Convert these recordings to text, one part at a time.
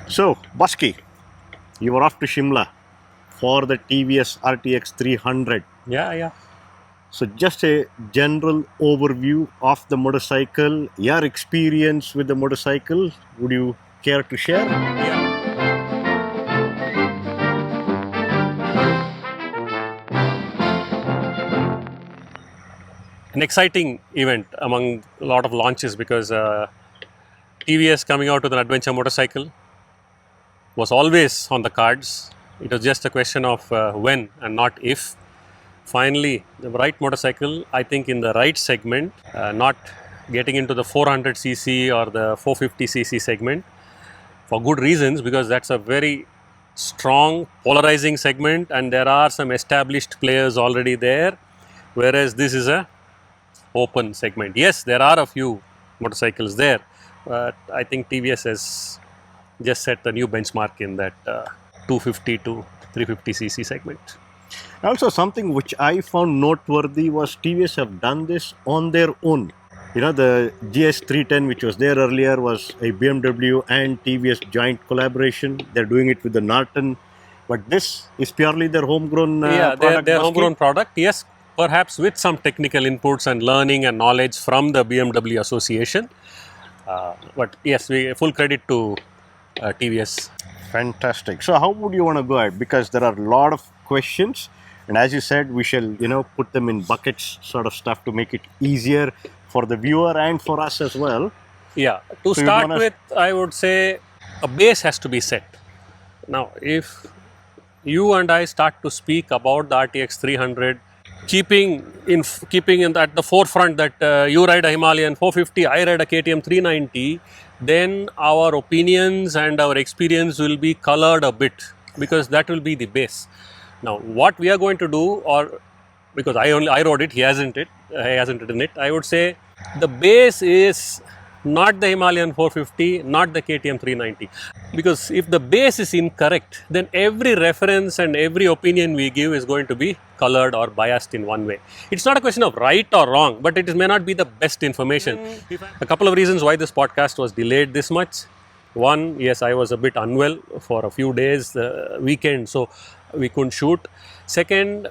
So, Bosky, you were off to Shimla for the TVS RTX 300. Yeah. So, just a general overview of the motorcycle, your experience with the motorcycle. Would you care to share? Yeah. An exciting event among a lot of launches because TVS coming out with an adventure motorcycle was always on the cards. It was just a question of when and not if. Finally, the right motorcycle, I think in the right segment, not getting into the 400cc or the 450cc segment for good reasons, because that's a very strong polarizing segment and there are some established players already there, whereas this is a open segment. Yes, there are a few motorcycles there, but I think TVS has just set a new benchmark in that 250 to 350cc segment. Also, something which I found noteworthy was TVS have done this on their own. You know, the GS310, which was there earlier, was a BMW and TVS joint collaboration. They're doing it with the Norton, but this is purely their homegrown product. Their Bosky. homegrown product, yes, perhaps with some technical inputs and learning and knowledge from the BMW association. But yes, full credit to TVS. Fantastic. So, how would you want to go ahead? Because there are a lot of questions, and as you said, we shall put them in buckets, sort of stuff, to make it easier for the viewer and for us as well. Yeah. To So start with, I would say a base has to be set. Now, if you and I start to speak about the RTX 300, keeping at the forefront that you ride a Himalayan 450, I ride a KTM 390, then our opinions and our experience will be colored a bit, because that will be the base. Now, what we are going to do, or because I rode it, he hasn't ridden it, I would say the base is not the Himalayan 450, not the KTM 390. Because if the base is incorrect, then every reference and every opinion we give is going to be colored or biased in one way. It's not a question of right or wrong, but it may not be the best information. A couple of reasons why this podcast was delayed this much. One, yes, I was a bit unwell for a few days, weekend, so we couldn't shoot. Second,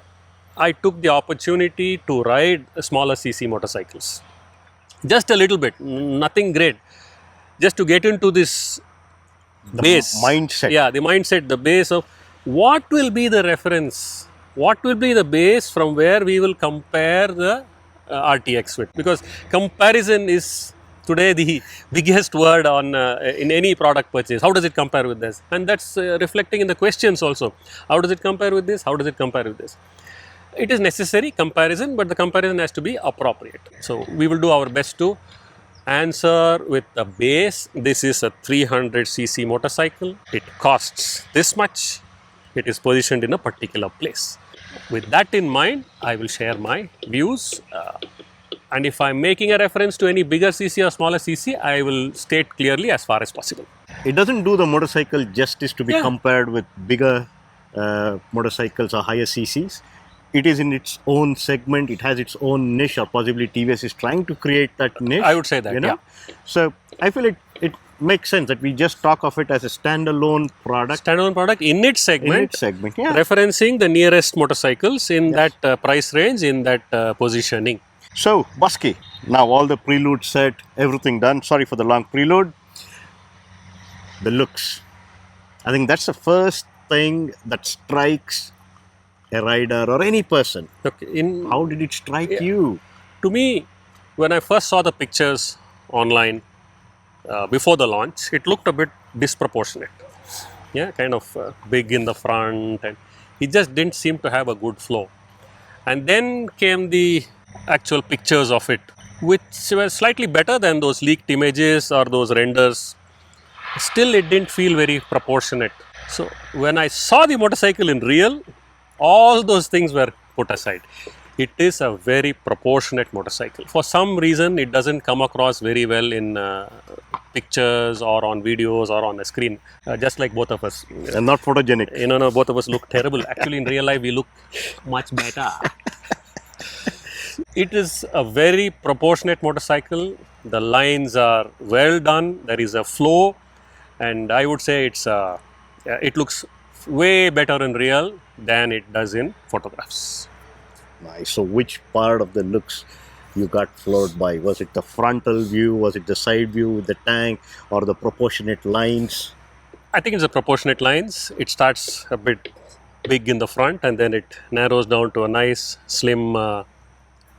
I took the opportunity to ride smaller cc motorcycles. Just a little bit, nothing great. Just to get into this base. Mindset. Yeah, the mindset, the base of what will be the reference, what will be the base from where we will compare the RTX with. Because comparison is today the biggest word on in any product purchase. How does it compare with this? And that's reflecting in the questions also. How does it compare with this? How does it compare with this? It is necessary comparison, but the comparison has to be appropriate. So we will do our best to answer with the base. This is a 300cc motorcycle. It costs this much. It is positioned in a particular place. With that in mind, I will share my views. And if I'm making a reference to any bigger cc or smaller cc, I will state clearly as far as possible. It doesn't do the motorcycle justice to be compared with bigger motorcycles or higher cc's. It is in its own segment. It has its own niche, or possibly TVS is trying to create that niche. I would say that, yeah. So I feel it makes sense that we just talk of it as a standalone product. Standalone product in its segment. In its segment, yeah. Referencing the nearest motorcycles in that price range, in that positioning. So, Bosky, now all the prelude set, everything done. Sorry for the long prelude. The looks. I think that's the first thing that strikes a rider or any person. Okay. How did it strike you? To me, when I first saw the pictures online before the launch, it looked a bit disproportionate. Yeah, kind of big in the front, and it just didn't seem to have a good flow. And then came the actual pictures of it, which were slightly better than those leaked images or those renders. Still, it didn't feel very proportionate. So when I saw the motorcycle in real, all those things were put aside. It is a very proportionate motorcycle. For some reason, it doesn't come across very well in pictures or on videos or on a screen, just like both of us. And not photogenic. No, both of us look terrible. Actually, in real life, we look much better. It is a very proportionate motorcycle. The lines are well done. There is a flow. and I would say it looks way better in real than it does in photographs. Nice. So which part of the looks you got floored by? Was it the frontal view? Was it the side view with the tank, or the proportionate lines? I think it's the proportionate lines. It starts a bit big in the front and then it narrows down to a nice slim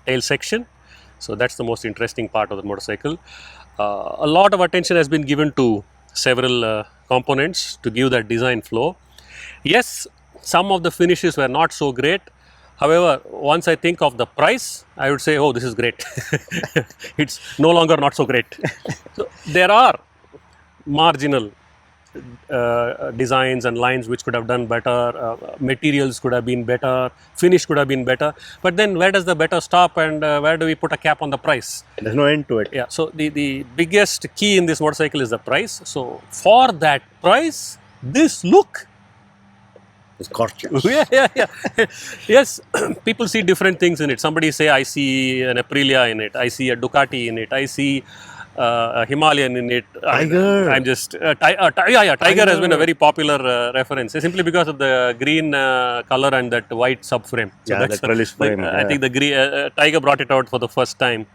tail section. So that's the most interesting part of the motorcycle. A lot of attention has been given to several components to give that design flow. Yes, some of the finishes were not so great. However, once I think of the price, I would say, oh, this is great. It's no longer not so great. So there are marginal designs and lines which could have done better, materials could have been better, finish could have been better. But then where does the better stop, and where do we put a cap on the price? There's no end to it. Yeah, so the biggest key in this motorcycle is the price. So for that price, this look, It's gorgeous. yeah. Yes, people see different things in it. Somebody say, I see an Aprilia in it, I see a Ducati in it, I see a Himalayan in it. Tiger. I'm just, Tiger has been a very popular reference simply because of the green color and that white subframe. So Yeah, that trellis frame. I think the Tiger brought it out for the first time.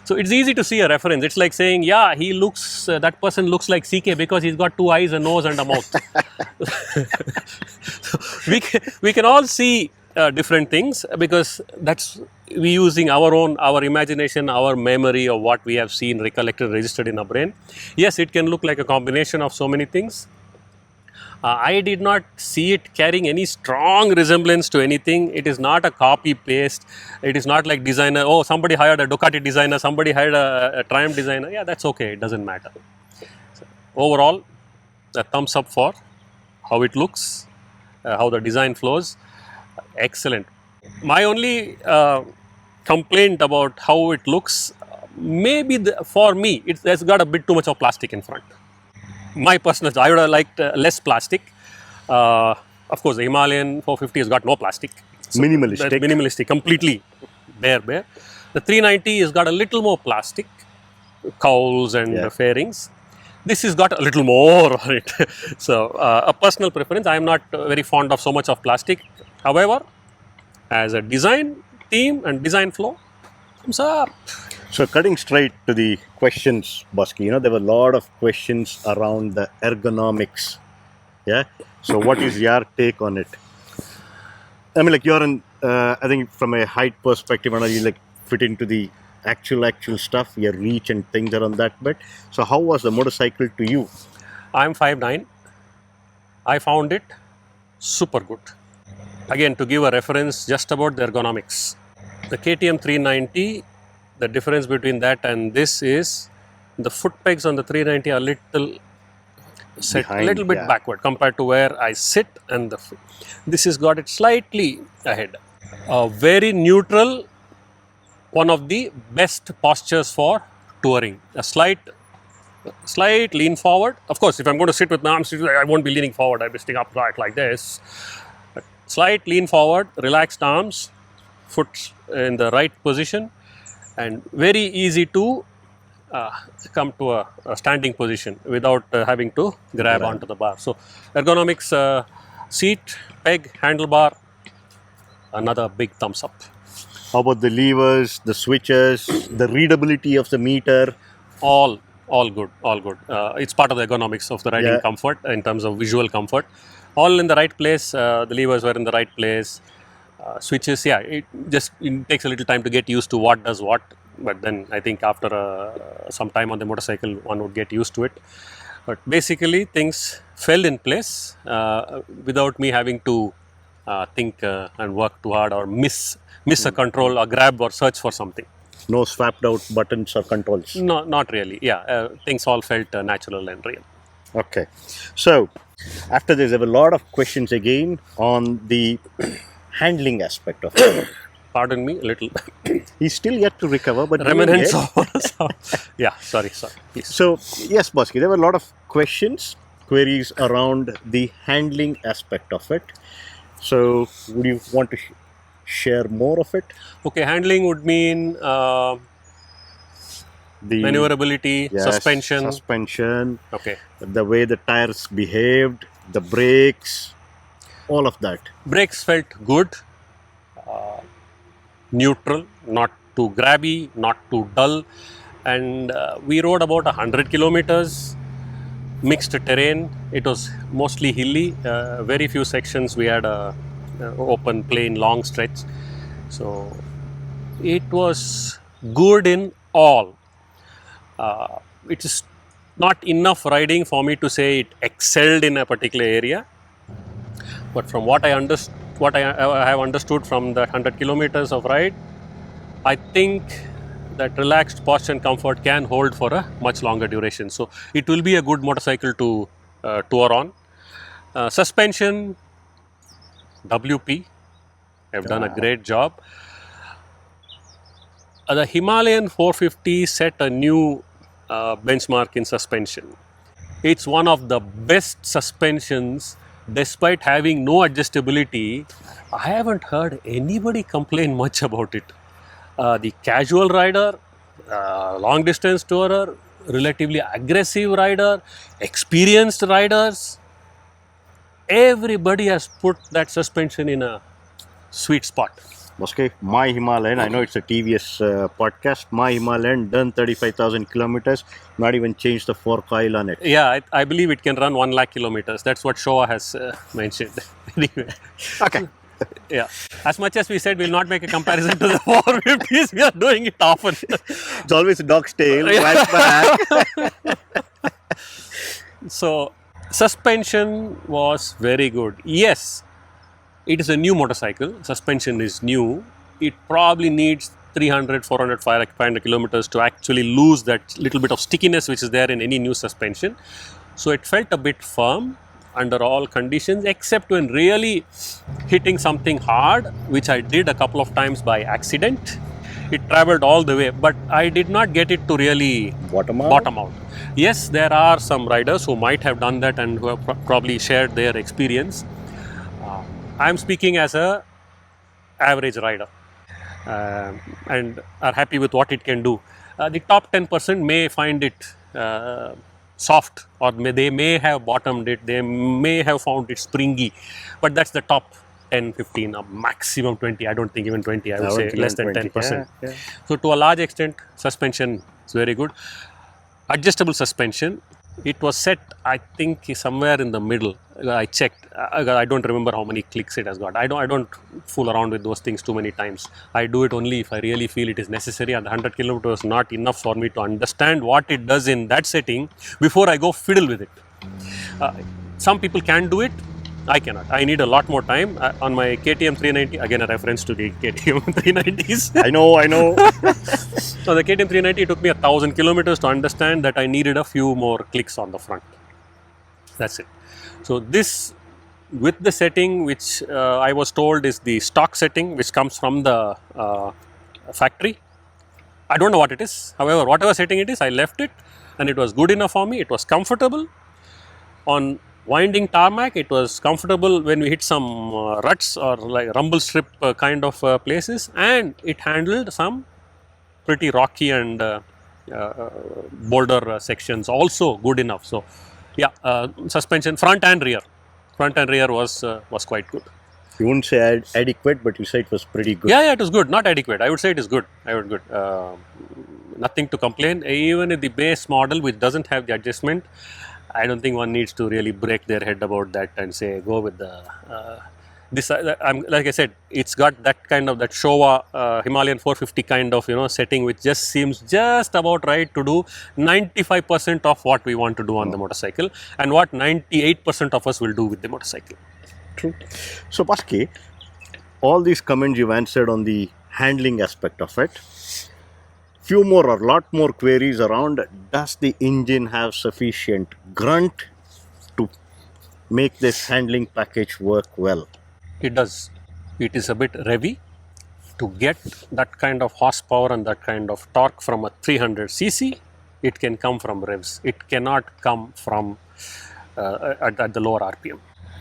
So it's easy to see a reference. It's like saying, yeah, he looks, that person looks like CK because he's got two eyes, a nose and a mouth. we can all see different things because that's we using our imagination, our memory of what we have seen, recollected, registered in our brain. Yes, it can look like a combination of so many things. I did not see it carrying any strong resemblance to anything. It is not a copy paste. It is not like designer, oh, somebody hired a Ducati designer, somebody hired a Triumph designer. Yeah, that's okay, it doesn't matter. So, overall, a thumbs up for how it looks, how the design flows. Excellent. My only complaint about how it looks, maybe for me, it has got a bit too much of plastic in front. My personal, I would have liked less plastic. Of course, the Himalayan 450 has got no plastic. So Minimalistic. that's minimalistic, completely bare. The 390 has got a little more plastic, cowls and fairings. This has got a little more on it. So, a personal preference. I am not very fond of so much of plastic. However, as a design theme and design flow, thumbs up. So cutting straight to the questions, Bosky, there were a lot of questions around the ergonomics. Yeah. So what is your take on it? I mean, like you're in, I think from a height perspective, and you like fit into the actual stuff, your reach and things around that bit. So how was the motorcycle to you? I'm 5'9". I found it super good. Again, to give a reference just about the ergonomics. The KTM 390, the difference between that and this is the foot pegs on the 390 are little set a little bit backward compared to where I sit, and this has got it slightly ahead. Very neutral, one of the best postures for touring. A slight lean forward. Of course, if I'm going to sit with my arms, I won't be leaning forward. I'll be sitting upright like this. Slight lean forward, relaxed arms, foot in the right position, and very easy to come to a standing position without having to grab onto the bar. So, ergonomics, seat, peg, handlebar, another big thumbs up. How about the levers, the switches, the readability of the meter? All good. It's part of the ergonomics of the riding comfort in terms of visual comfort. All in the right place. The levers were in the right place. Switches, it takes a little time to get used to what does what. But then I think after some time on the motorcycle, one would get used to it. But basically, things fell in place without me having to think and work too hard or miss a control or grab or search for something. No swapped out buttons or controls? No, not really. Things all felt natural and real. Okay. So, after this, there were a lot of questions again on the handling aspect of it. Pardon me, a little. He's still yet to recover, but remnants sorry, please. So, yes, Bosky, there were a lot of queries around the handling aspect of it. So, would you want to share more of it? Okay, handling would mean the maneuverability, yes, suspension, Okay. the way the tires behaved, the brakes, all of that. Brakes felt good, neutral, not too grabby, not too dull. And we rode about 100 kilometers, mixed terrain. It was mostly hilly. Very few sections we had a open, plain, long stretch. So it was good in all. It is not enough riding for me to say it excelled in a particular area. But from what I have understood from the 100 kilometers of ride, I think that relaxed posture and comfort can hold for a much longer duration. So it will be a good motorcycle to tour on. Suspension, WP have done a great job. The Himalayan 450 set a new benchmark in suspension. It's one of the best suspensions despite having no adjustability. I haven't heard anybody complain much about it. The casual rider, long distance tourer, relatively aggressive rider, experienced riders, everybody has put that suspension in a sweet spot. Okay, my Himalayan, I know it's a TVS podcast. My Himalayan done 35,000 kilometers, not even changed the fork oil on it. Yeah, I believe it can run 1 lakh kilometers. That's what Showa has mentioned. Anyway. Okay. Yeah. As much as we said we'll not make a comparison to the 450s, we are doing it often. It's always a dog's tail, right back. So, suspension was very good. Yes, it is a new motorcycle. Suspension is new. It probably needs 300, 400, 500 kilometers to actually lose that little bit of stickiness which is there in any new suspension. So, it felt a bit firm under all conditions, except when really hitting something hard, which I did a couple of times by accident. It traveled all the way, but I did not get it to really Bottom out. bottom out. Yes, there are some riders who might have done that and who have probably shared their experience. I am speaking as a average rider and are happy with what it can do. The top 10% may find it soft, or they may have bottomed it, they may have found it springy, but that's the top 10, 15, or maximum 20. I don't think even 20, I would say less than 20. 10%. Yeah. So to a large extent, suspension is very good. Adjustable suspension, it was set, I think, somewhere in the middle. I checked. I don't remember how many clicks it has got. I don't fool around with those things too many times. I do it only if I really feel it is necessary, and the 100 kilometers was not enough for me to understand what it does in that setting before I go fiddle with it. Some people can do it. I cannot. I need a lot more time. On my KTM 390, again a reference to the KTM 390s. I know. So the KTM 390, it took me 1,000 kilometers to understand that I needed a few more clicks on the front. That's it. So this, with the setting which I was told is the stock setting which comes from the factory. I don't know what it is. However, whatever setting it is, I left it and it was good enough for me. It was comfortable. On winding tarmac, it was comfortable when we hit some ruts or like rumble strip kind of places, and it handled some pretty rocky and boulder sections also good enough. So yeah, suspension front and rear was quite good. You wouldn't say adequate, but you say it was pretty good. Yeah, it was good, not adequate. I would say it is good. Nothing to complain. Even in the base model which doesn't have the adjustment, I don't think one needs to really break their head about that and say go with the this. Like I said, it's got that kind of that Showa Himalayan 450 kind of setting, which just seems just about right to do 95% of what we want to do on the motorcycle, and what 98% of us will do with the motorcycle. True. So Bosky, all these comments you've answered on the handling aspect of it. Few more or lot more queries around, does the engine have sufficient grunt to make this handling package work well? It does. It is a bit revvy. To get that kind of horsepower and that kind of torque from a 300cc, it can come from revs. It cannot come from at the lower RPM.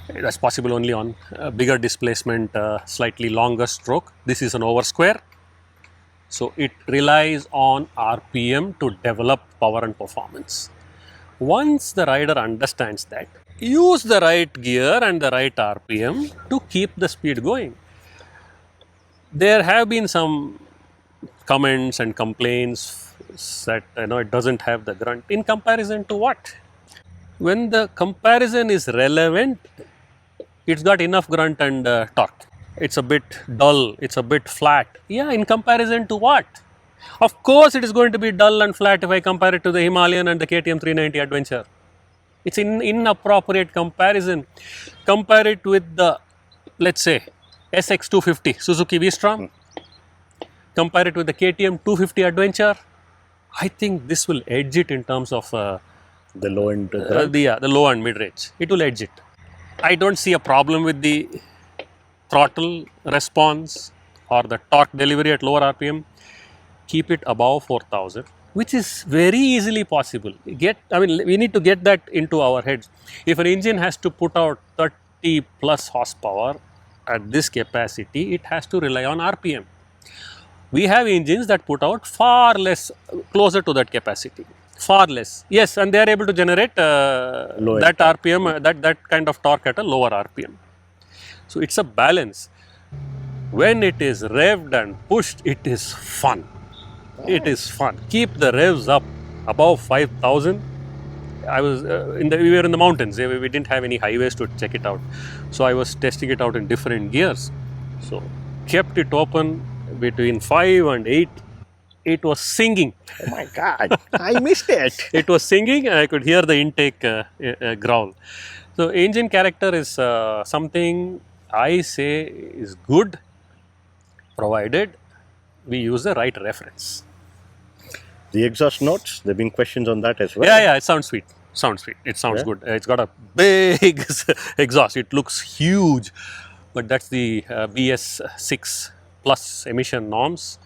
That's possible only on bigger displacement, slightly longer stroke. This is an over square. So it relies on RPM to develop power and performance. Once the rider understands that, use the right gear and the right RPM to keep the speed going. There have been some comments and complaints that it doesn't have the grunt. In comparison to what? When the comparison is relevant, it's got enough grunt and torque. It's a bit dull, it's a bit flat. Yeah, in comparison to what? Of course, it is going to be dull and flat if I compare it to the Himalayan and the KTM 390 Adventure. It's an inappropriate comparison. Compare it with the, let's say, SX250 Suzuki V-Strom. Compare it with the KTM 250 Adventure. I think this will edge it in terms of The low end. the low and mid range. It will edge it. I don't see a problem with the throttle response or the torque delivery at lower RPM. Keep it above 4000, which is very easily possible. We need to get that into our heads. If an engine has to put out 30 plus horsepower at this capacity, it has to rely on RPM. We have engines that put out far less, closer to that capacity. Far less. Yes, and they are able to generate that RPM, that kind of torque at a lower RPM. So it's a balance. When it is revved and pushed, it is fun. It is fun. Keep the revs up above 5000. We were in the mountains. We didn't have any highways to check it out. So I was testing it out in different gears. So kept it open between 5 and 8. It was singing. Oh my God, I missed it. It was singing and I could hear the intake growl. So engine character is something I say is good, provided we use the right reference. The exhaust notes, there have been questions on that as well. Yeah, it sounds sweet. It sounds good. It's got a big exhaust. It looks huge, but that's the BS6 plus emission norms.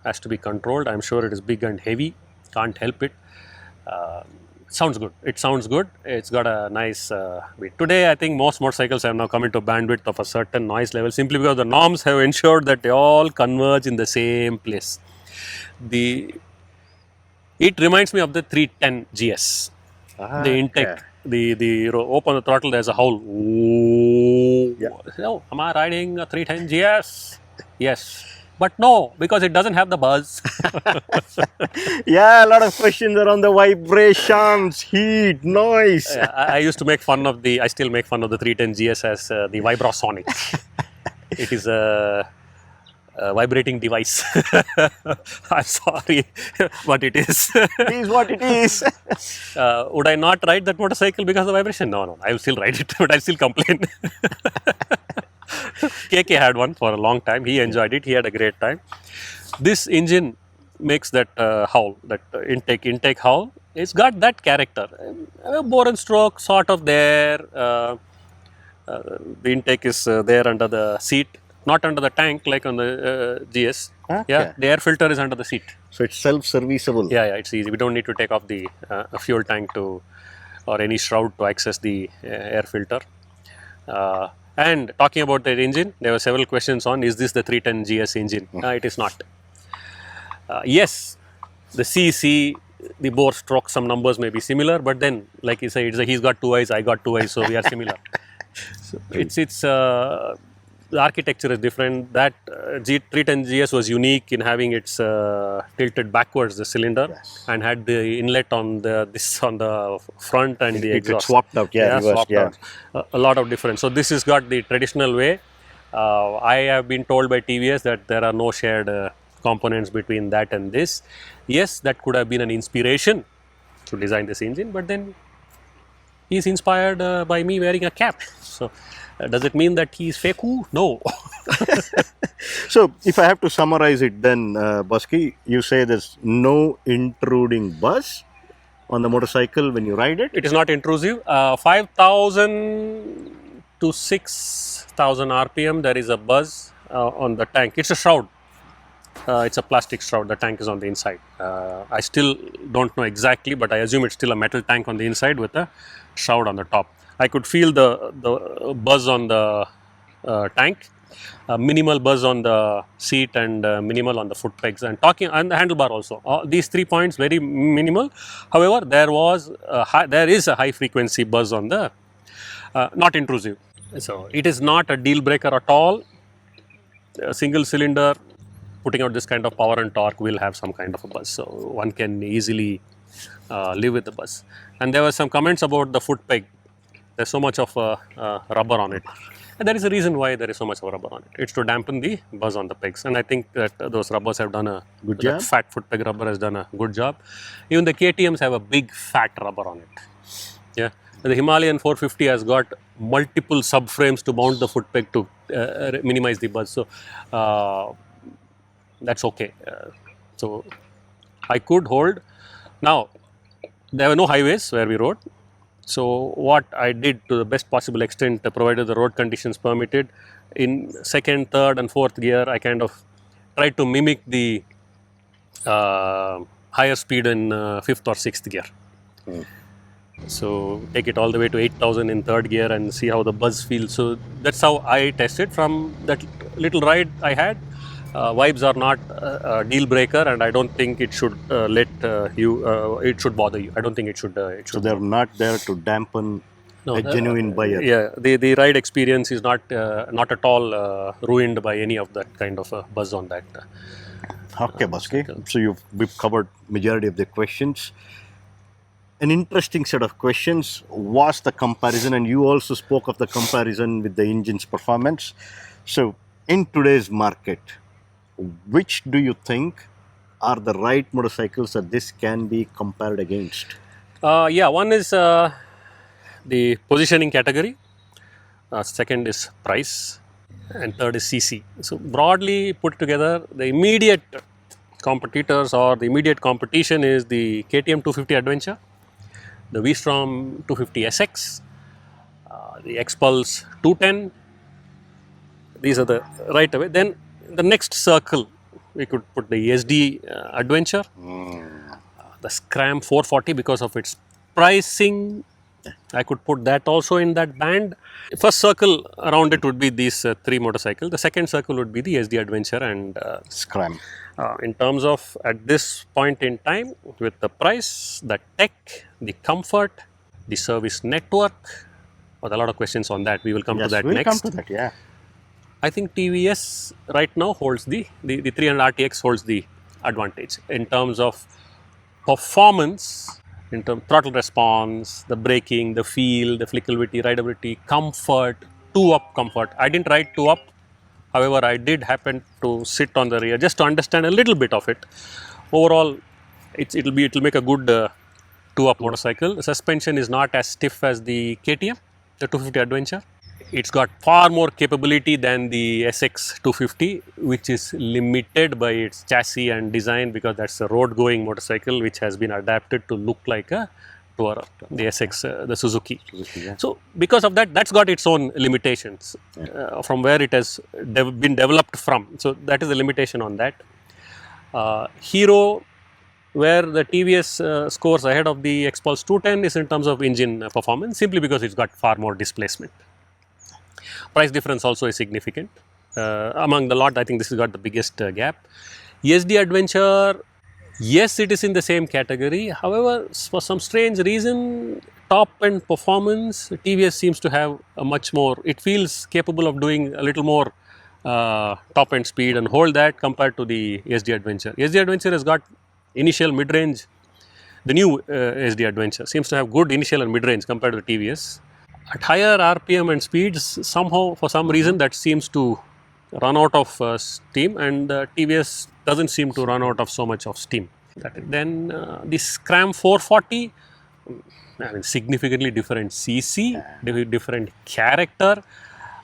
Has to be controlled. I'm sure it is big and heavy. Can't help it. Sounds good. It sounds good. It's got a nice beat. Today, I think most motorcycles have now come into bandwidth of a certain noise level simply because the norms have ensured that they all converge in the same place. It reminds me of the 310 GS. The intake, the open the throttle, there's a howl. Oh, am I riding a 310 GS? Yes. But no, because it doesn't have the buzz. Yeah, a lot of questions around the vibrations, heat, noise. I used to make fun of I still make fun of the 310 GS as the Vibrosonic. It is a vibrating device. I'm sorry, but it is. It is what it is. Would I not ride that motorcycle because of the vibration? No, I will still ride it, but I still complain. KK had one for a long time. He enjoyed it. He had a great time. This engine makes that howl, that intake howl. It's got that character. Bore and stroke sort of there. The intake is there under the seat, not under the tank like on the GS. Yeah, the air filter is under the seat. So it's self-serviceable. Yeah, it's easy. We don't need to take off the fuel tank or any shroud to access the air filter. And talking about that engine, there were several questions on, is this the 310 GS engine? It is not. Yes, the CC, the bore stroke, some numbers may be similar, but then, like he said, he's got 2 eyes, I got 2 eyes, so we are similar. So the architecture is different. That 310 GS was unique in having its tilted backwards, the cylinder, and had the inlet on the front and the exhaust. It swapped out, swapped out. A lot of difference. So this has got the traditional way. I have been told by TVS that there are no shared components between that and this. Yes, that could have been an inspiration to design this engine, but then he's inspired by me wearing a cap. So does it mean that he's fake? No. So if I have to summarize it then, Bosky, you say there's no intruding buzz on the motorcycle when you ride it? It is not intrusive. 5,000 to 6,000 RPM, there is a buzz on the tank. It's a shroud. It's a plastic shroud. The tank is on the inside. I still don't know exactly, but I assume it's still a metal tank on the inside with a shroud on the top. I could feel the buzz on the tank. minimal buzz on the seat and minimal on the foot pegs, and talking and the handlebar also. These 3 points very minimal. However, there is a high frequency buzz on the not intrusive. So it is not a deal breaker at all. A single cylinder putting out this kind of power and torque will have some kind of a buzz. So one can easily live with the buzz. And there were some comments about the foot peg. There's so much of rubber on it. And there is a reason why there is so much of rubber on it. It's to dampen the buzz on the pegs. And I think that those rubbers have done a Good job. Fat foot peg rubber has done a good job. Even the KTMs have a big fat rubber on it. Yeah. The Himalayan 450 has got multiple subframes to mount the foot peg to minimize the buzz. So that's okay. So I could hold. Now, there were no highways where we rode. So what I did to the best possible extent, provided the road conditions permitted, in second, third and fourth gear, I kind of tried to mimic the higher speed in fifth or sixth gear. So take it all the way to 8,000 in third gear and see how the buzz feels. So that's how I tested from that little ride I had. Vibes are not a deal breaker, and I don't think it should it should bother you. I don't think it should. So they're not there to dampen a genuine buyer. Yeah, the ride experience is not at all ruined by any of that kind of buzz on that. Okay, Bosky. So we've covered majority of the questions. An interesting set of questions was the comparison, and you also spoke of the comparison with the engine's performance. So in today's market, which do you think are the right motorcycles that this can be compared against? Yeah, one is the positioning category, second is price, and third is CC. So broadly put together, the immediate competitors or the immediate competition is the KTM 250 Adventure, the V-Strom 250 SX, the X-Pulse 210. These are the right away. Then the next circle, we could put the SD Adventure, the Scram 440 because of its pricing. I could put that also in that band. First circle around it would be these 3 motorcycles. The second circle would be the SD Adventure and Scram. In terms of at this point in time, with the price, the tech, the comfort, the service network, a lot of questions on that. We will come to that we'll next. come to that, yeah. I think TVS right now holds the 300 RTX holds the advantage in terms of performance, in terms of throttle response, the braking, the feel, the flickability, rideability, comfort, 2-up comfort. I didn't ride 2-up. However, I did happen to sit on the rear just to understand a little bit of it. Overall, it'll make a good 2-up motorcycle. The suspension is not as stiff as the KTM, the 250 Adventure. It's got far more capability than the SX 250, which is limited by its chassis and design because that's a road-going motorcycle which has been adapted to look like a tourer, the SX, the Suzuki. Yeah. So because of that, that's got its own limitations from where it has been developed from. So that is the limitation on that. Hero, where the TVS scores ahead of the X-Pulse 210 is in terms of engine performance, simply because it's got far more displacement. Price difference also is significant. Among the lot, I think this has got the biggest gap. SD Adventure, yes, it is in the same category. However, for some strange reason, top end performance, TVS seems to have a much more, it feels capable of doing a little more top end speed and hold that compared to the SD Adventure. SD Adventure has got initial mid-range, the new SD Adventure seems to have good initial and mid-range compared to the TVS. At higher RPM and speeds, somehow for some reason that seems to run out of steam, and TVS doesn't seem to run out of so much of steam. Then the Scram 440, I mean, significantly different CC, different character.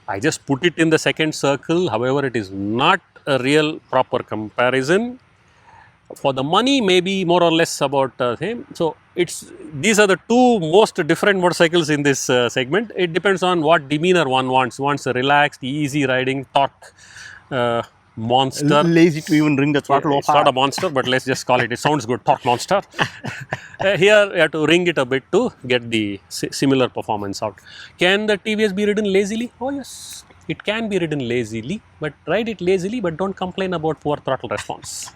I just put it in the second circle. However, it is not a real proper comparison. For the money, maybe more or less about same. So these are the 2 most different motorcycles in this segment. It depends on what demeanor one wants. Wants a relaxed, easy riding, torque monster. Lazy to even ring the throttle It's not off. a monster, but let's just call it. It sounds good, torque monster. Here you have to ring it a bit to get the similar performance out. Can the TVS be ridden lazily? Oh yes, it can be ridden lazily, but ride it lazily, but don't complain about poor throttle response.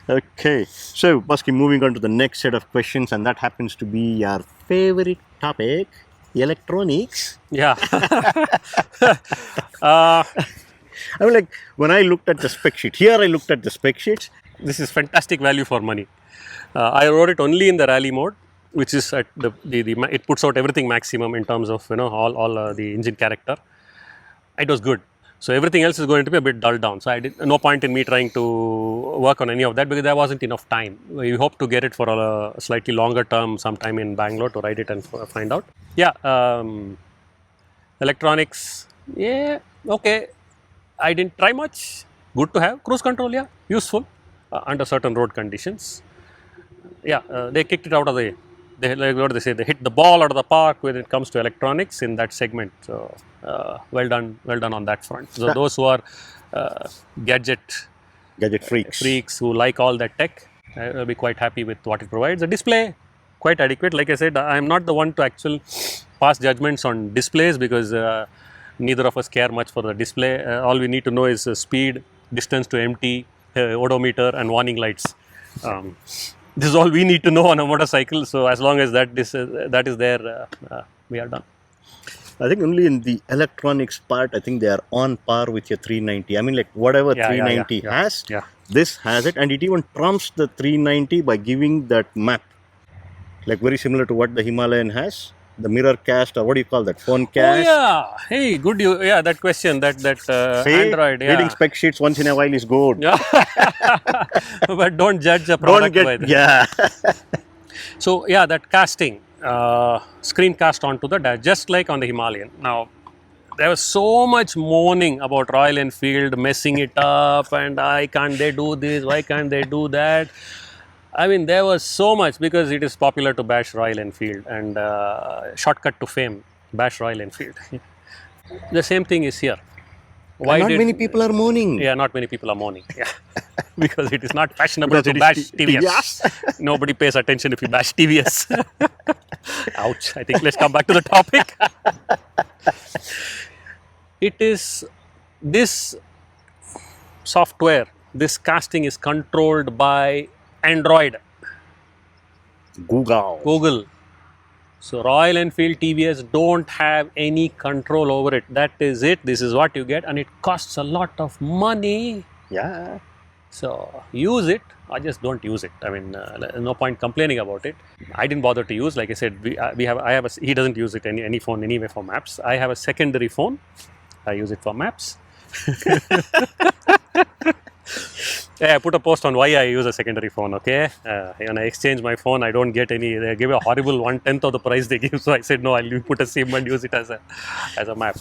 Okay, so Bosky, moving on to the next set of questions, and that happens to be our favorite topic, electronics. Yeah. I mean, like, when I looked at the spec sheet, here I looked at the spec sheets. This is fantastic value for money. I wrote it only in the rally mode, which is at it puts out everything maximum in terms of all the engine character. It was good. So everything else is going to be a bit dulled down. So I did no point in me trying to work on any of that because there wasn't enough time. We hope to get it for a slightly longer term sometime in Bangalore to ride it and find out. Yeah, electronics. Yeah, okay. I didn't try much. Good to have. Cruise control, yeah, useful under certain road conditions. Yeah, they kicked it out of the. Like what they say, they hit the ball out of the park when it comes to electronics in that segment. So well done on that front. So those who are gadget freaks who like all that tech, will be quite happy with what it provides. The display quite adequate. Like I said, I am not the one to actually pass judgments on displays because neither of us care much for the display. All we need to know is speed, distance to empty, odometer, and warning lights. This is all we need to know on a motorcycle. So as long as that is there, we are done. I think only in the electronics part, I think they are on par with your 390. I mean, like whatever 390 has, this has it, and it even trumps the 390 by giving that map, like very similar to what the Himalayan has. The mirror cast, or what do you call that? Phone cast. Oh yeah, hey, good. That question, that Android. Yeah. Reading spec sheets once in a while is good. Yeah. But don't judge a product by that. Yeah. So yeah, that casting, screen cast onto the dash, just like on the Himalayan. Now, there was so much moaning about Royal Enfield messing it up, and why can't they do this? Why can't they do that? I mean, there was so much because it is popular to bash Royal Enfield and shortcut to fame, bash Royal Enfield. The same thing is here. Why not many people are moaning? Yeah, not many people are moaning. Yeah, because it is not fashionable to bash TVS. Nobody pays attention if you bash TVS. Ouch! I think let's come back to the topic. It is this software. This casting is controlled by Android. Google. So Royal Enfield TVS don't have any control over it. That is it. This is what you get, and it costs a lot of money. Yeah. So use it. I just don't use it. I mean, no point complaining about it. I didn't bother to use. Like I said, he doesn't use it any phone anyway for maps. I have a secondary phone. I use it for maps. Yeah, I put a post on why I use a secondary phone, okay? When I exchange my phone, I don't get any, they give a horrible 1/10 of the price they give. So I said, no, I'll put a SIM and use it as a map.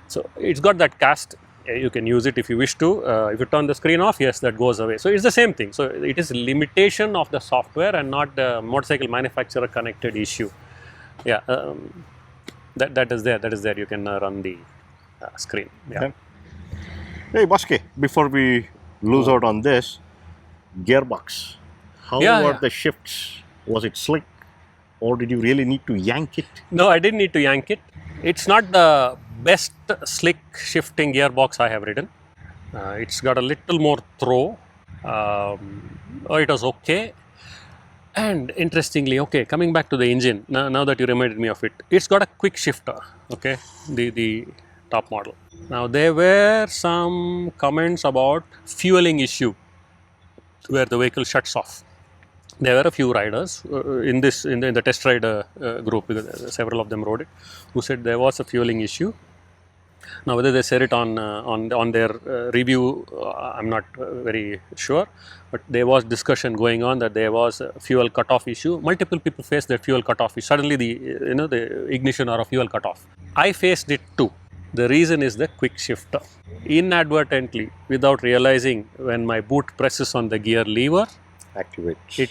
So it's got that cast. You can use it if you wish to. If you turn the screen off, yes, that goes away. So it's the same thing. So it is limitation of the software and not the motorcycle manufacturer connected issue. Yeah, that is there. That is there. You can run the screen. Yeah. Okay. Hey, Bosky, before we lose out on this, Gearbox. How were the shifts? Was it slick, or did you really need to yank it? No, I didn't need to yank it. It's not the best slick shifting gearbox I have ridden. It's got a little more throw. It was okay. And interestingly, okay, coming back to the engine, now that you reminded me of it, it's got a quick shifter, okay, the top model. Now, there were some comments about fueling issue where the vehicle shuts off. There were a few riders in the test rider group, because several of them rode it, who said there was a fueling issue. Now, whether they said it on their review, I'm not very sure, but there was discussion going on that there was a fuel cutoff issue. Multiple people faced that fuel cutoff issue. Suddenly, the ignition or a fuel cutoff. I faced it too. The reason is the quick shifter. Inadvertently, without realizing, when my boot presses on the gear lever, activates.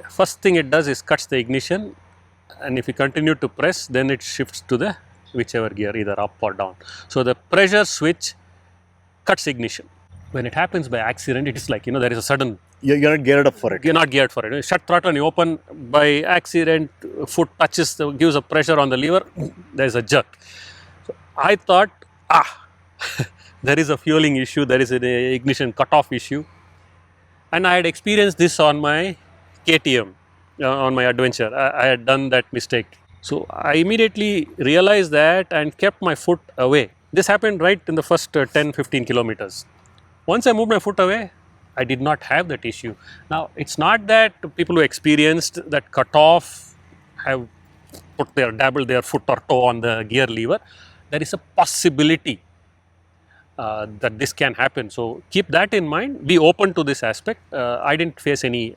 First thing it does is cuts the ignition, and if you continue to press, then it shifts to the whichever gear, either up or down. So the pressure switch cuts ignition. when it happens by accident, it is like, there is a sudden, You're not geared up for it. you're not geared for it. You shut throttle and you open by accident, foot touches, gives a pressure on the lever, there's a jerk. So I thought, there is a fueling issue, there is an ignition cutoff issue. And I had experienced this on my KTM, on my adventure. I had done that mistake. So I immediately realized that and kept my foot away. This happened right in the first 10-15 kilometers. Once I moved my foot away, I did not have that issue. Now, it's not that people who experienced that cutoff have dabbled their foot or toe on the gear lever. There is a possibility that this can happen. So keep that in mind. Be open to this aspect. I didn't face any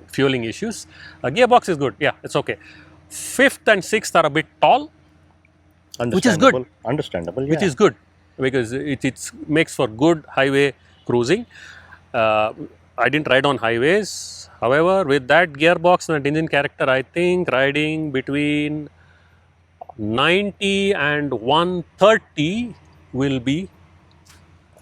fueling issues. Gearbox is good. Yeah, it's okay. Fifth and sixth are a bit tall, which is good. Understandable. Yeah. Which is good because it makes for good highway cruising. I didn't ride on highways. However, with that gearbox and that engine character, I think riding between 90 and 130 will be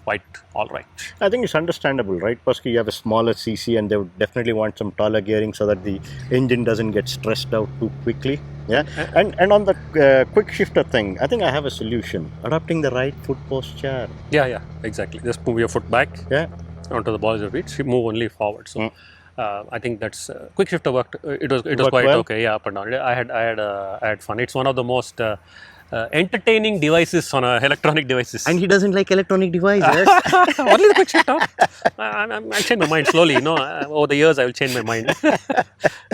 quite all right. I think it's understandable, right? Bosky, you have a smaller CC and they would definitely want some taller gearing so that the engine doesn't get stressed out too quickly. Yeah. And on the quick shifter thing, I think I have a solution. Adopting the right foot posture. Yeah, exactly. Just move your foot back onto the balls of it. Move only forward. So I think that's quick shifter worked. It was quite well. Okay. Yeah, up and down. I had fun. It's one of the most entertaining devices on electronic devices. And he doesn't like electronic devices. Only the quick shifter. I'll change my mind slowly. Over the years I will change my mind.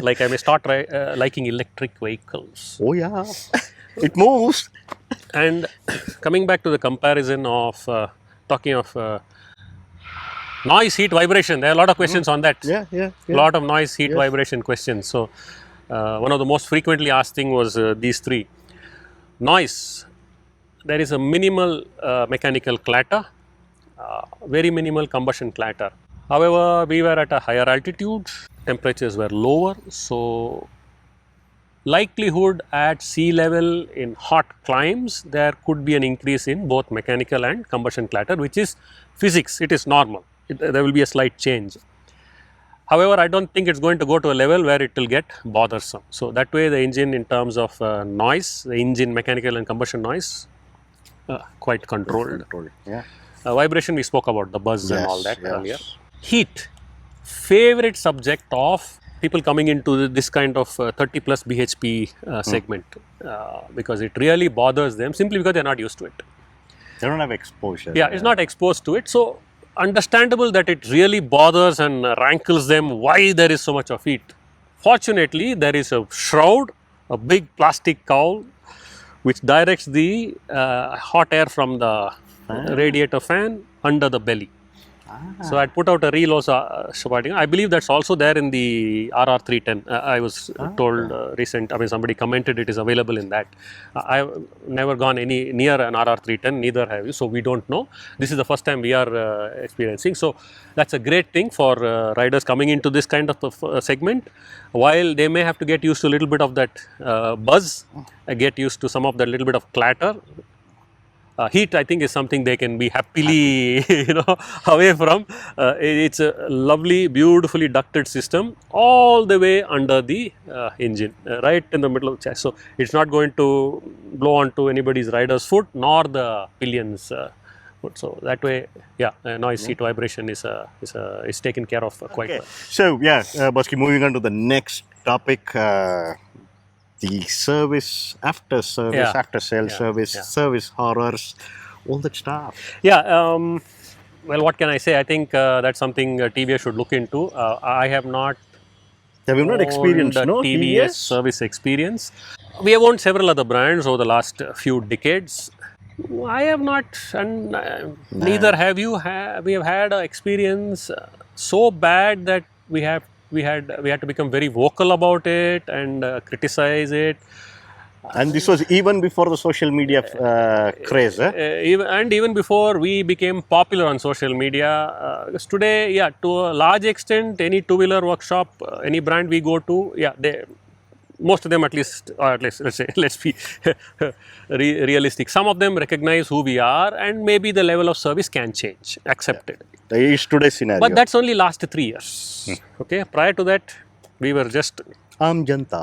Like I may start liking electric vehicles. Oh yeah, it moves. And coming back to the comparison of talking of noise, heat, vibration, there are a lot of questions on that. Yeah. A lot of noise, heat, vibration questions. So one of the most frequently asked thing was these three. Noise, there is a minimal mechanical clatter, very minimal combustion clatter. However, we were at a higher altitude, temperatures were lower, so likelihood at sea level in hot climbs, there could be an increase in both mechanical and combustion clatter, which is physics, it is normal, there will be a slight change. However, I don't think it's going to go to a level where it will get bothersome. So that way the engine in terms of noise, the engine mechanical and combustion noise, quite controlled. Yeah. Vibration, we spoke about the buzz and all that earlier. Heat, favorite subject of people coming into this kind of 30 plus bhp segment because it really bothers them simply because they're not used to it. They don't have exposure. Yeah, it's not exposed to it. So understandable that it really bothers and rankles them why there is so much of heat. Fortunately, there is a shroud, a big plastic cowl which directs the hot air from the radiator fan under the belly. So I put out a reel also supporting. I believe that's also there in the RR310. I was told somebody commented it is available in that. I've never gone near an RR310, neither have you, so we don't know. This is the first time we are experiencing. So that's a great thing for riders coming into this kind of segment. While they may have to get used to a little bit of that buzz, get used to some of that little bit of clatter. Heat, I think, is something they can be happily, away from. It's a lovely, beautifully ducted system all the way under the engine, right in the middle of the chassis. So it's not going to blow onto anybody's rider's foot nor the pillion's foot. So that way, noise, heat, vibration is taken care of quite well. So Bosky, moving on to the next topic. The service, after sales service horrors, all that stuff. Well, what can I say? I think that's something TVS should look into. I have not experienced TVS service experience. We have owned several other brands over the last few decades. I have not, and neither have you. We have had an experience so bad that we had to become very vocal about it and criticize it. And this was even before the social media craze, even before we became popular on social media. Because today, to a large extent, any two-wheeler workshop, any brand we go to, most of them at least, or at least let's say, let's be realistic. Some of them recognize who we are, and maybe the level of service can change, accepted. That is today's scenario. But that's only last 3 years. Okay, prior to that, we were just Aam Janta.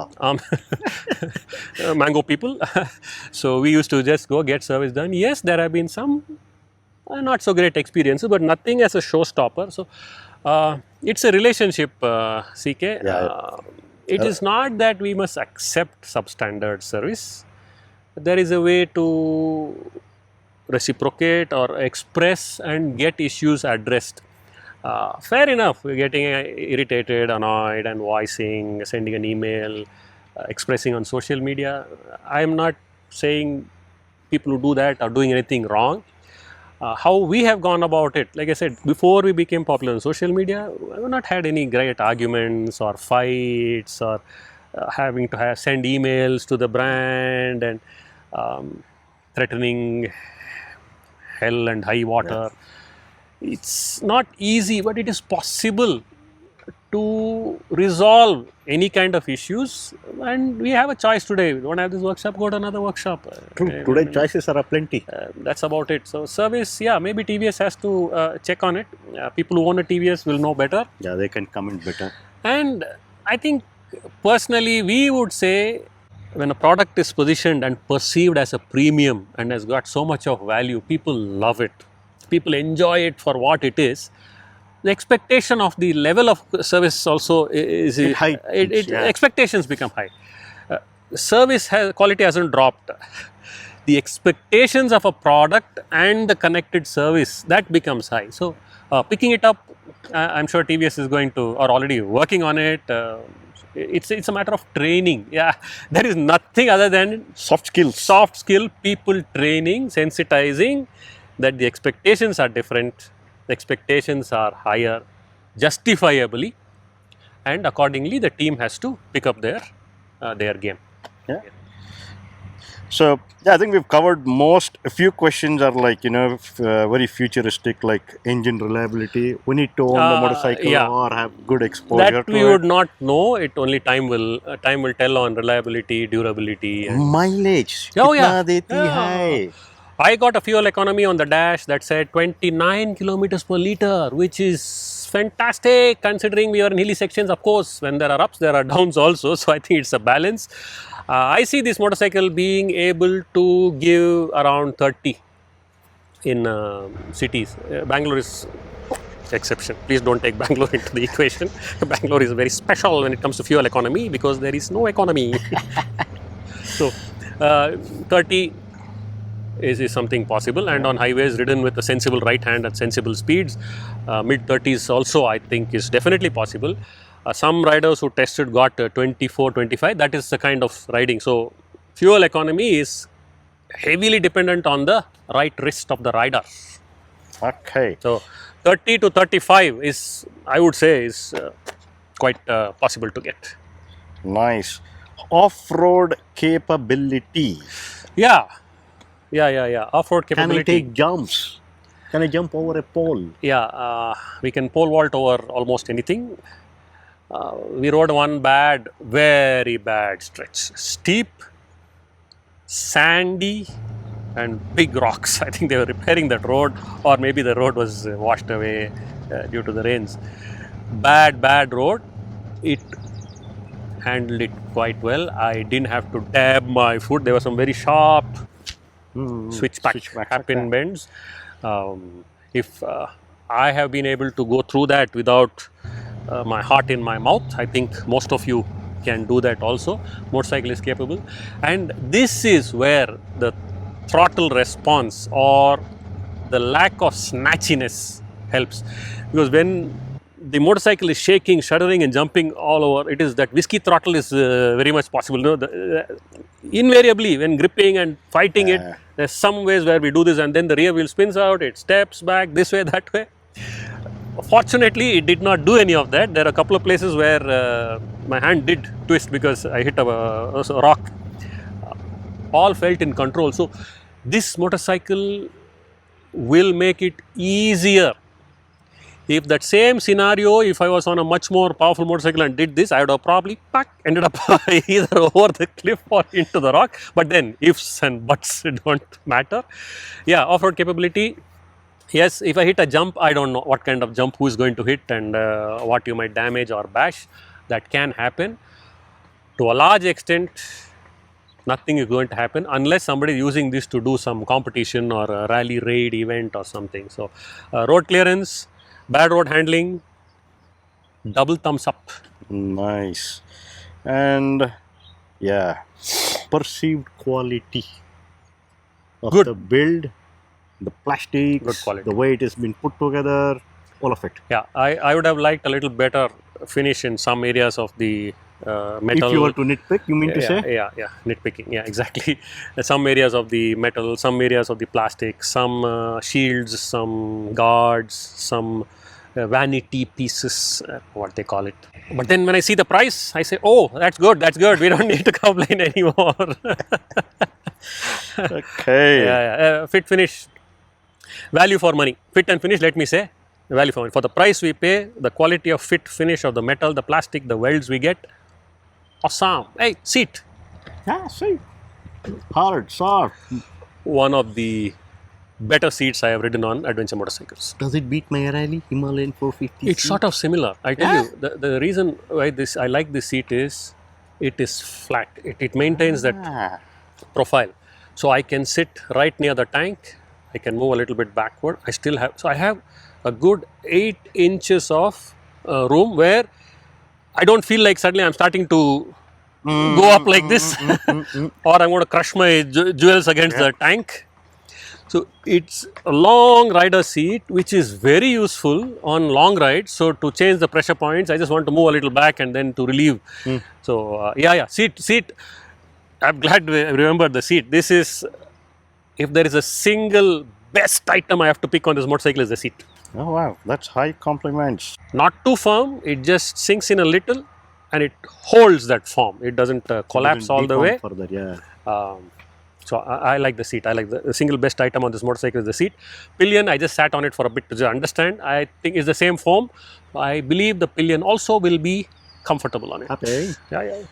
mango people. So we used to just go get service done. Yes, there have been some not so great experiences, but nothing as a showstopper. So it's a relationship, CK. It is not that we must accept substandard service. There is a way to reciprocate or express and get issues addressed. Fair enough, we're getting irritated, annoyed and voicing, sending an email, expressing on social media. I am not saying people who do that are doing anything wrong. How we have gone about it, like I said, before we became popular on social media, we have not had any great arguments or fights or having to send emails to the brand and threatening hell and high water. It's not easy, but it is possible to resolve any kind of issues, and we have a choice today. We don't have this workshop, go to another workshop. True. Today choices are plenty. That's about it. So service, yeah, maybe TVS has to check on it. People who own a TVS will know better. Yeah, they can comment better. And I think personally, we would say when a product is positioned and perceived as a premium and has got so much of value, people love it. People enjoy it for what it is. The expectation of the level of service also is high. Expectations become high. Service quality hasn't dropped. The expectations of a product and the connected service, that becomes high. So picking it up, I'm sure TVS is going to, or already working on it. It's a matter of training. Yeah, there is nothing other than soft skill people training, sensitizing that the expectations are different. The expectations are higher, justifiably, and accordingly the team has to pick up their game. Yeah. So yeah, I think we've covered most. A few questions are like very futuristic, like engine reliability. We need to own the motorcycle or have good exposure. That we would not know. It only time will tell on reliability, durability, and mileage. Oh yeah. Hai. I got a fuel economy on the dash that said 29 kilometers per liter, which is fantastic considering we are in hilly sections. Of course, when there are ups, there are downs also. So I think it's a balance. I see this motorcycle being able to give around 30 in cities. Bangalore is exception. Please don't take Bangalore into the equation. Bangalore is very special when it comes to fuel economy because there is no economy. So 30 is something possible, and on highways ridden with a sensible right hand at sensible speeds, mid 30s also I think is definitely possible. Some riders who tested got 24, 25. That is the kind of riding. So fuel economy is heavily dependent on the right wrist of the rider. Okay. So 30 to 35 is, I would say, is quite possible to get. Nice. Off-road capability. Yeah. Off-road capability. Can I take jumps? Can I jump over a pole? Yeah, we can pole vault over almost anything. We rode one very bad stretch. Steep, sandy and big rocks. I think they were repairing that road, or maybe the road was washed away due to the rains. Bad road. It handled it quite well. I didn't have to dab my foot. There were some very sharp switchback hairpin bends. If I have been able to go through that without my heart in my mouth, I think most of you can do that also. Motorcycle is capable, and this is where the throttle response or the lack of snatchiness helps, because when the motorcycle is shaking, shuddering and jumping all over, it is that whiskey throttle is very much possible. No, invariably when gripping and fighting it, there's some ways where we do this, and then the rear wheel spins out, it steps back this way, that way. Fortunately, it did not do any of that. There are a couple of places where my hand did twist because I hit a rock. All felt in control. So this motorcycle will make it easier If that same scenario, if I was on a much more powerful motorcycle and did this, I would have probably ended up either over the cliff or into the rock. But then ifs and buts don't matter. Yeah, off-road capability. Yes, if I hit a jump, I don't know what kind of jump, who is going to hit, and what you might damage or bash. That can happen. To a large extent, nothing is going to happen unless somebody is using this to do some competition or a rally raid event or something. So, road clearance, bad road handling, double thumbs up. Nice. And yeah, perceived quality of Good. the build, the plastics, Good quality. the way it has been put together, all of it. Yeah, I would have liked a little better finish in some areas of the metal. If you were to nitpick, you mean to say? Yeah, nitpicking. Yeah, exactly. Some areas of the metal, some areas of the plastic, some shields, some guards, some vanity pieces, what they call it. But then when I see the price, I say, oh, that's good. We don't need to complain anymore. Okay. Fit, finish, value for money. Fit and finish, let me say, value for money. For the price we pay, the quality of fit, finish of the metal, the plastic, the welds we get, awesome. Hey, seat. Yeah, see. Hard, soft. One of the better seats I have ridden on adventure motorcycles. Does it beat my rally Himalayan 450? It's sort of similar. I tell you, the reason why I like this seat is it is flat. It maintains that profile. So I can sit right near the tank. I can move a little bit backward. I have a good 8 inches of room where I don't feel like suddenly I'm starting to go up like this or I'm going to crush my jewels against the tank. So it's a long rider seat which is very useful on long rides. So to change the pressure points, I just want to move a little back and then to relieve. So seat. I'm glad we remembered the seat. This is, if there is a single best item I have to pick on this motorcycle, is the seat. Oh wow, that's high compliments. Not too firm, it just sinks in a little and it holds that form. It doesn't collapse all the way. Further, yeah. So I like the seat. I like the single best item on this motorcycle is the seat. Pillion, I just sat on it for a bit to understand. I think it's the same foam. I believe the pillion also will be comfortable on it. Okay.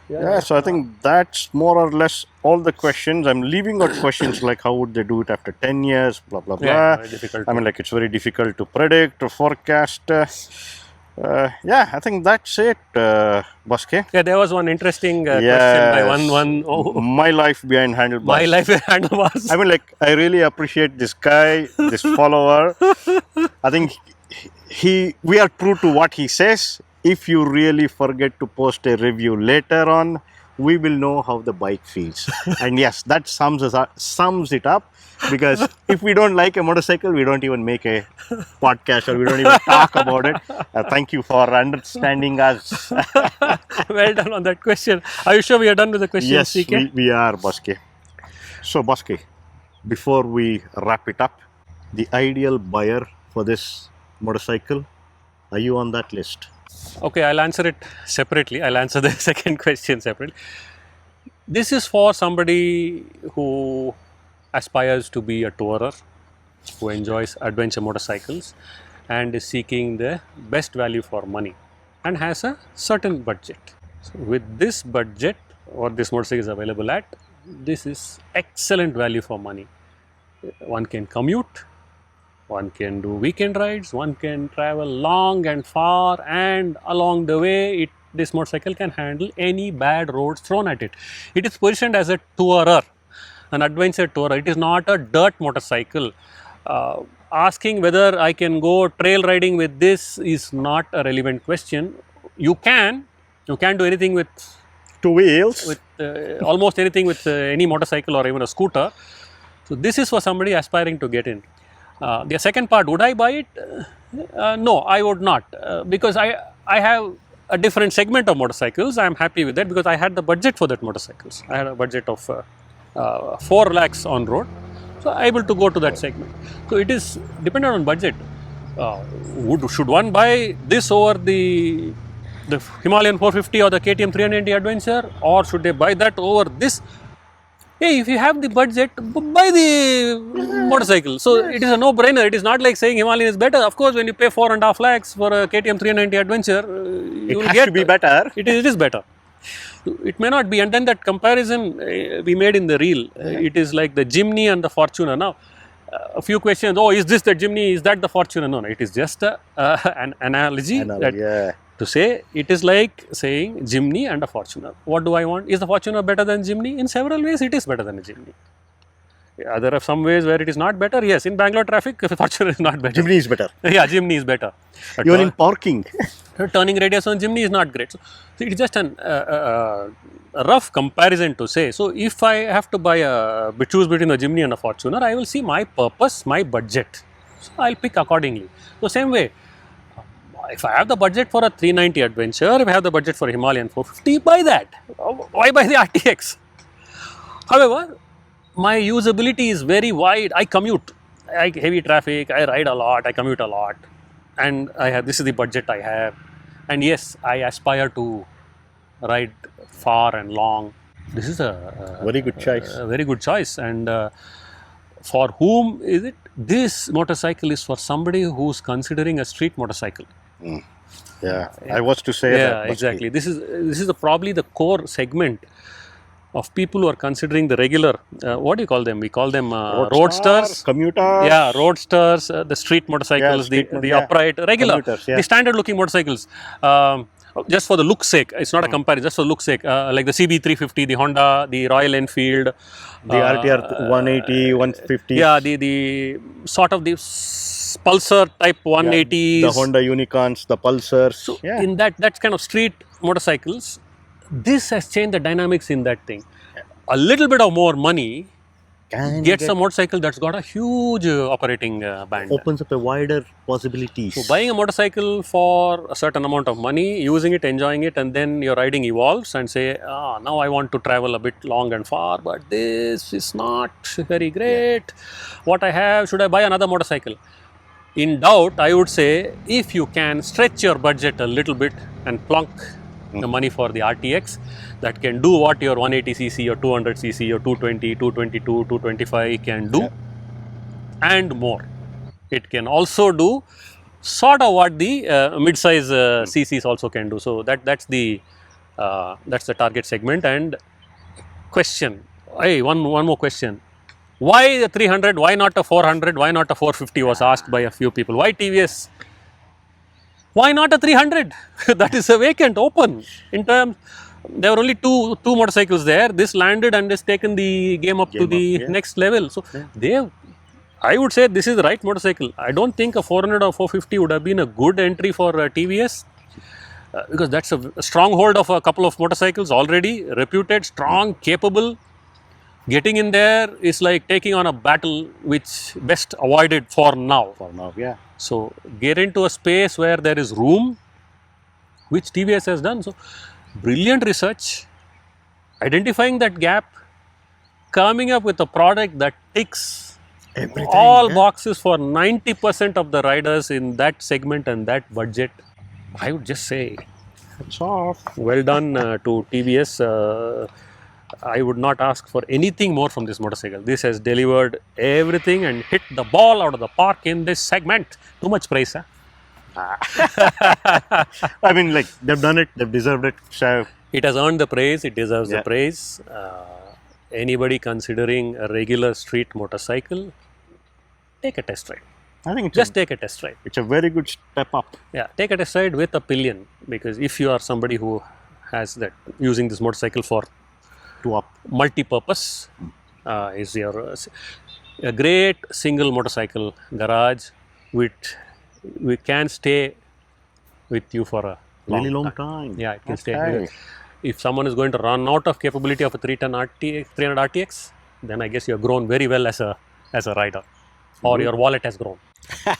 Yeah. So I think that's more or less all the questions. I'm leaving out questions like how would they do it after 10 years, blah, blah, blah. Yeah, very difficult. I mean, like it's very difficult to predict or forecast. I think that's it, Bosky. Yeah, there was one interesting question by one. My life behind handlebars. My life behind handlebars. I mean, like, I really appreciate this guy, this follower. I think we are true to what he says. If you really forget to post a review later on, we will know how the bike feels. And yes, that sums it up. Because if we don't like a motorcycle, we don't even make a podcast or we don't even talk about it. Thank you for understanding us. Well done on that question. Are you sure we are done with the question? Yes, CK? we are, Bosky. So, Bosky, before we wrap it up, the ideal buyer for this motorcycle, are you on that list? Okay, I'll answer it separately. I'll answer the second question separately. This is for somebody who aspires to be a tourer, who enjoys adventure motorcycles and is seeking the best value for money and has a certain budget. So with this budget, what this motorcycle is available at, this is excellent value for money. One can commute, one can do weekend rides, one can travel long and far, and along the way this motorcycle can handle any bad roads thrown at it. It is positioned as a tourer, an adventure tourer. It is not a dirt motorcycle. Asking whether I can go trail riding with this is not a relevant question. You can do anything with 2 wheels, with almost anything with any motorcycle or even a scooter. So this is for somebody aspiring to get in. The second part, would I buy it? No, I would not, because I have a different segment of motorcycles. I am happy with that because I had the budget for that motorcycles. I had a budget of 4 lakhs on road, so I able to go to that segment. So it is dependent on budget. Should one buy this over the Himalayan 450 or the KTM 390 Adventure, or should they buy that over this? hey, if you have the budget, buy the motorcycle. So it is a no-brainer. It is not like saying Himalayan is better. Of course, when you pay 4.5 lakhs for a KTM 390 Adventure, you It will has get to be better. It is better. It may not be, and then that comparison we made in the reel. It is like the Jimny and the Fortuner. Now, a few questions. Oh, is this the Jimny? Is that the Fortuner? No, no. It is just an analogy that Yeah. to say it is like saying Jimny and a Fortuner. What do I want? Is the Fortuner better than Jimny? In several ways, it is better than a Jimny. Yeah, there are some ways where it is not better. Yes, in Bangalore traffic, Fortuner is not better. Jimny is better. Yeah, Jimny is better. But Even in parking. turning radius on Jimny is not great. So it is just a rough comparison to say. So if I have to choose between a Jimny and a Fortuner, I will see my purpose, my budget. So I'll pick accordingly. So same way, if I have the budget for a 390 Adventure, if I have the budget for a Himalayan 450, buy that. Why buy the RTX? However, my usability is very wide. I commute. I heavy traffic. I ride a lot. I commute a lot, and I have this is the budget I have. And yes, I aspire to ride far and long. This is a Very good choice. A very good choice. And for whom is it? This motorcycle is for somebody who's considering a street motorcycle. Yeah. I was to say that. Yeah, Bosky. exactly. This is probably the core segment of people who are considering the regular. What do you call them? We call them roadsters. Commuters. Yeah, roadsters, the street motorcycles, the upright, regular, the standard looking motorcycles. Just for the look sake, it's not a comparison, just for the look sake, like the CB350, the Honda, the Royal Enfield, the RTR 180, 150. Yeah, the sort of the Pulsar type 180s. The Honda Unicorns, the Pulsars. So in that kind of street motorcycles, this has changed the dynamics in that thing. A little bit of more money gets a motorcycle that's got a huge operating band. Opens up a wider possibilities. So buying a motorcycle for a certain amount of money, using it, enjoying it, and then your riding evolves and say, now I want to travel a bit long and far, but this is not very great. What I have, should I buy another motorcycle? In doubt, I would say, if you can stretch your budget a little bit and plunk the money for the RTX that can do what your 180cc or 200cc or 220, 222, 225 can do and more. It can also do sort of what the mid-size CCs also can do. So that's the target segment. And question, hey, one more question. Why the 300? Why not a 400? Why not a 450 was asked by a few people. Why TVS? Why not a 300? That is a vacant, open. In terms, there were only two motorcycles there. This landed and has taken the game up to the next level. So I would say this is the right motorcycle. I don't think a 400 or 450 would have been a good entry for TVS because that's a stronghold of a couple of motorcycles already, reputed, strong, capable. Getting in there is like taking on a battle which best avoided for now. So get into a space where there is room, which TVS has done. So brilliant research, identifying that gap, coming up with a product that ticks all boxes for 90% of the riders in that segment and that budget. I would just say, hats off. Well done to TVS. I would not ask for anything more from this motorcycle. This has delivered everything and hit the ball out of the park in this segment. Too much praise, huh? I mean, like, they've done it, they've deserved it. So it has earned the praise, it deserves the praise. Anybody considering a regular street motorcycle, take a test ride. I think just take a test ride. It's a very good step up. Yeah, take a test ride with a pillion, because if you are somebody who has that, using this motorcycle for multi-purpose, is your a great single motorcycle garage which we can stay with you for a long time. Yeah, it can stay. If someone is going to run out of capability of a 300 RTX, then I guess you have grown very well as a rider, or your wallet has grown.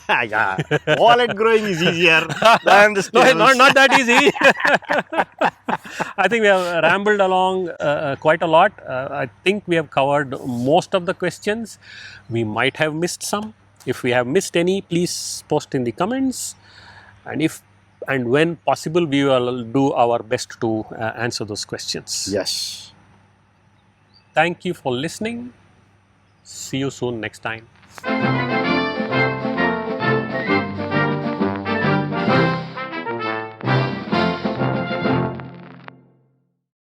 Yeah, wallet growing is easier than the skills. No, not that easy. I think we have rambled along quite a lot. I think we have covered most of the questions. We might have missed some. If we have missed any, please post in the comments. And if and when possible, we will do our best to answer those questions. Yes. Thank you for listening. See you soon next time.